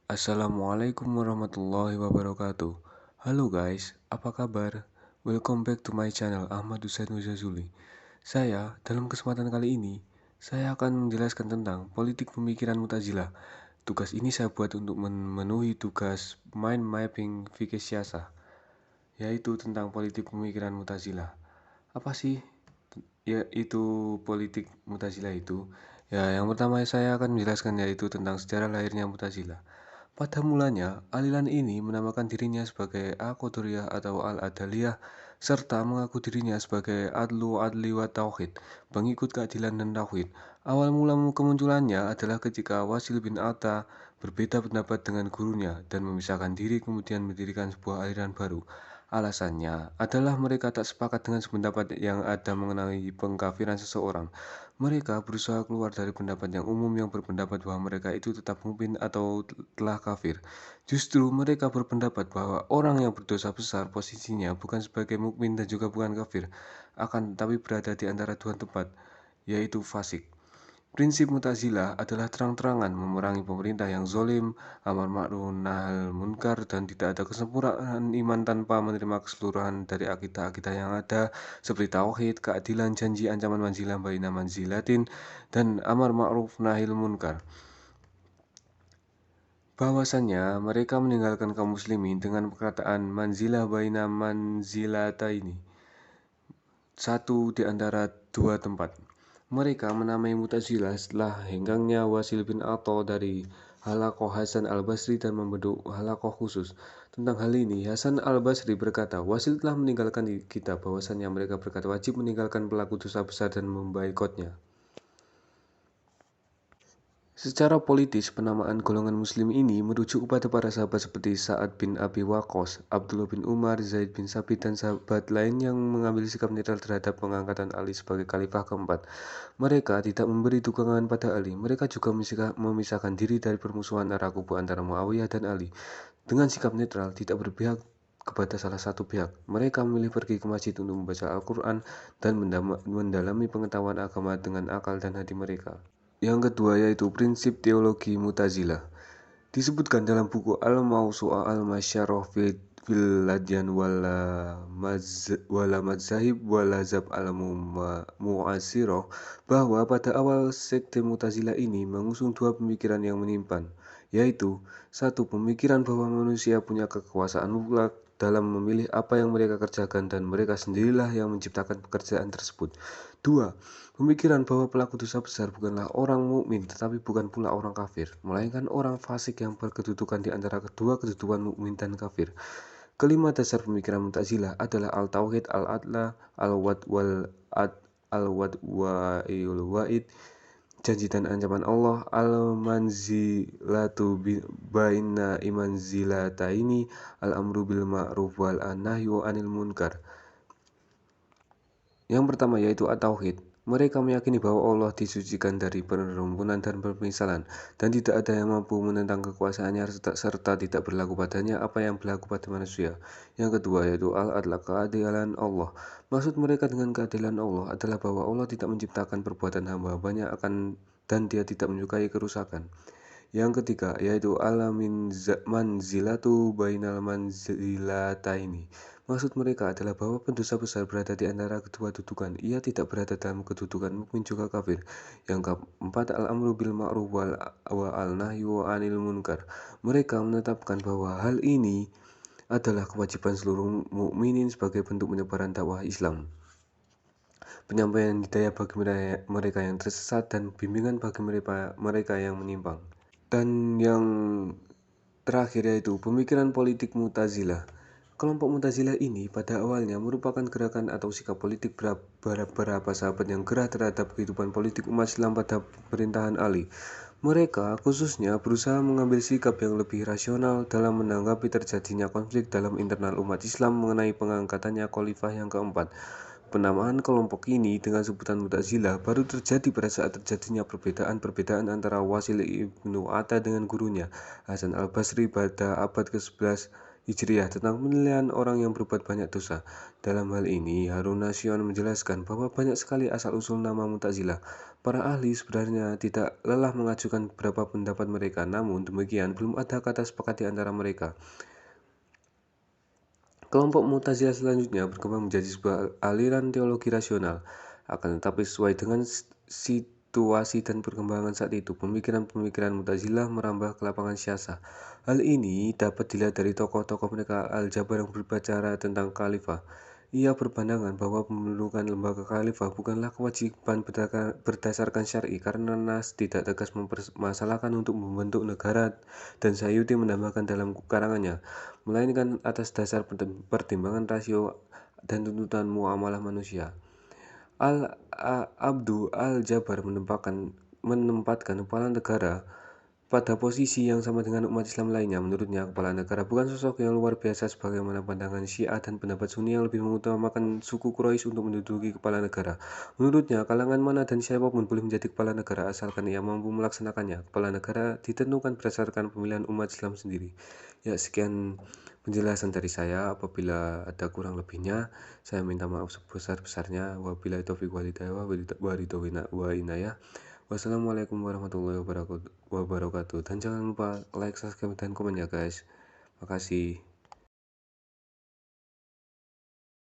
Assalamualaikum warahmatullahi wabarakatuh. Halo guys, apa kabar? Welcome back to my channel Ahmad Husain Wizazuli. Dalam kesempatan kali ini, saya akan menjelaskan tentang politik pemikiran Mu'tazilah. Tugas ini saya buat untuk memenuhi tugas mind mapping fikih syasah, yaitu tentang politik pemikiran Mu'tazilah. Apa sih yaitu politik Mu'tazilah itu? Ya, yang pertama saya akan menjelaskan yaitu tentang sejarah lahirnya Mu'tazilah. Pada mulanya, aliran ini menamakan dirinya sebagai Al-Qadariyah atau Al-Adaliyah, serta mengaku dirinya sebagai Adli wa Tauhid, pengikut keadilan dan tauhid. Awal mula kemunculannya adalah ketika Wasil bin Atta berbeda pendapat dengan gurunya dan memisahkan diri kemudian mendirikan sebuah aliran baru. Alasannya adalah mereka tak sepakat dengan pendapat yang ada mengenai pengkafiran seseorang. Mereka berusaha keluar dari pendapat yang umum yang berpendapat bahwa mereka itu tetap mukmin atau telah kafir. Justru mereka berpendapat bahwa orang yang berdosa besar posisinya bukan sebagai mukmin dan juga bukan kafir, akan tetapi berada di antara dua tempat, yaitu fasik. Prinsip Mu'tazilah adalah terang-terangan memerangi pemerintah yang zolim, amar ma'ruf nahi munkar, dan tidak ada kesempurnaan iman tanpa menerima keseluruhan dari akidah-akidah yang ada, seperti tauhid, keadilan, janji, ancaman manzilah baina manzilatin, dan amar ma'ruf nahi munkar. Bahwasannya mereka meninggalkan kaum muslimin dengan perkataan manzilah baina manzilataini, satu di antara dua tempat. Mereka menamai Mu'tazilah setelah henggangnya Wasil bin Atha dari Halaqah Hasan al-Basri dan membentuk halaqah khusus. Tentang hal ini, Hasan al-Basri berkata, Wasil telah meninggalkan kita, bahwasannya mereka berkata wajib meninggalkan pelaku dosa besar dan membaikotnya. Secara politis, penamaan golongan muslim ini merujuk kepada para sahabat seperti Sa'ad bin Abi Waqqas, Abdullah bin Umar, Zaid bin Sabit, dan sahabat lain yang mengambil sikap netral terhadap pengangkatan Ali sebagai khalifah keempat. Mereka tidak memberi dukungan pada Ali. Mereka juga memisahkan diri dari permusuhan kubu antara Muawiyah dan Ali. Dengan sikap netral, tidak berpihak kepada salah satu pihak. Mereka memilih pergi ke masjid untuk membaca Al-Quran dan mendalami pengetahuan agama dengan akal dan hati mereka. Yang kedua yaitu prinsip teologi Mu'tazilah. Disebutkan dalam buku Al-Mawsu'ah Al-Masyarah fil Ladyan wala Madzahib walazab al-Mu'asirah bahwa pada awal sekte Mu'tazilah ini mengusung dua pemikiran yang menyimpang, yaitu satu, pemikiran bahwa manusia punya kekuasaan mutlak dalam memilih apa yang mereka kerjakan dan mereka sendirilah yang menciptakan pekerjaan tersebut. Dua, pemikiran bahwa pelaku dosa besar bukanlah orang mukmin tetapi bukan pula orang kafir, melainkan orang fasik yang berkedudukan di antara kedua kedudukan mukmin dan kafir. Kelima dasar pemikiran Mu'tazilah adalah al-tauhid, al-adla, al-wad wa'id, janji dan ancaman Allah, al-manzilatu baina imanzilataini, al-amru bil ma'ruf wal nahyu anil munkar. Yang pertama yaitu at-tauhid. Mereka meyakini bahwa Allah disucikan dari perumpunan dan permisalan, dan tidak ada yang mampu menentang kekuasaannya serta tidak berlaku padanya apa yang berlaku pada manusia. Yang kedua yaitu al-adla, keadilan Allah. Maksud mereka dengan keadilan Allah adalah bahwa Allah tidak menciptakan perbuatan hamba-hambanya dan dia tidak menyukai kerusakan. Yang ketiga yaitu manzilatu bainal manzilataini. Maksud mereka adalah bahwa pendosa besar berada di antara kedua kedudukan. Ia tidak berada dalam kedudukan mukmin juga kafir. Yang keempat al-amru bil ma'ruf wa al-nahyu anil munkar. Mereka menetapkan bahwa hal ini adalah kewajiban seluruh mukminin sebagai bentuk penyebaran dakwah Islam, penyampaian hidayah bagi mereka yang tersesat, dan bimbingan bagi mereka yang menyimpang. Dan yang terakhir yaitu pemikiran politik Mu'tazilah. Kelompok Mu'tazilah ini pada awalnya merupakan gerakan atau sikap politik beberapa sahabat yang gerah terhadap kehidupan politik umat Islam pada pemerintahan Ali. Mereka khususnya berusaha mengambil sikap yang lebih rasional dalam menanggapi terjadinya konflik dalam internal umat Islam mengenai pengangkatannya khalifah yang keempat. Penamaan kelompok ini dengan sebutan Mu'tazilah baru terjadi pada saat terjadinya perbedaan antara Wasil ibnu Atta dengan gurunya, Hasan al-Basri pada abad ke-11 Hijriah tentang penilaian orang yang berbuat banyak dosa. Dalam hal ini, Harun Nasution menjelaskan bahwa banyak sekali asal-usul nama Mu'tazilah. Para ahli sebenarnya tidak lelah mengajukan beberapa pendapat mereka, namun demikian belum ada kata sepakat di antara mereka. Kelompok Mu'tazilah selanjutnya berkembang menjadi sebuah aliran teologi rasional. Akan tetapi sesuai dengan situasi dan perkembangan saat itu, pemikiran-pemikiran Mu'tazilah merambah ke lapangan syasah. Hal ini dapat dilihat dari tokoh-tokoh mereka Al-Jabar yang berbicara tentang khalifah. Ia berpandangan bahwa pembentukan lembaga khalifah bukanlah kewajiban berdasarkan syar'i karena Nas tidak tegas mempermasalahkan untuk membentuk negara, dan Sayuti menambahkan dalam karangannya, melainkan atas dasar pertimbangan rasio dan tuntutan muamalah manusia. Abdu Al-Jabar menempatkan kepala negara pada posisi yang sama dengan umat Islam lainnya. Menurutnya, kepala negara bukan sosok yang luar biasa sebagaimana pandangan Syiah dan pendapat Sunni yang lebih mengutamakan suku Quraisy untuk menduduki kepala negara. Menurutnya, kalangan mana dan siapapun boleh menjadi kepala negara asalkan ia mampu melaksanakannya. Kepala negara ditentukan berdasarkan pemilihan umat Islam sendiri. Ya, sekian penjelasan dari saya. Apabila ada kurang lebihnya, saya minta maaf sebesar-besarnya. Wabillahi taufiq walhidayah wa inayah. Wassalamualaikum warahmatullahi wabarakatuh. Dan jangan lupa like, subscribe, dan komen ya guys. Makasih.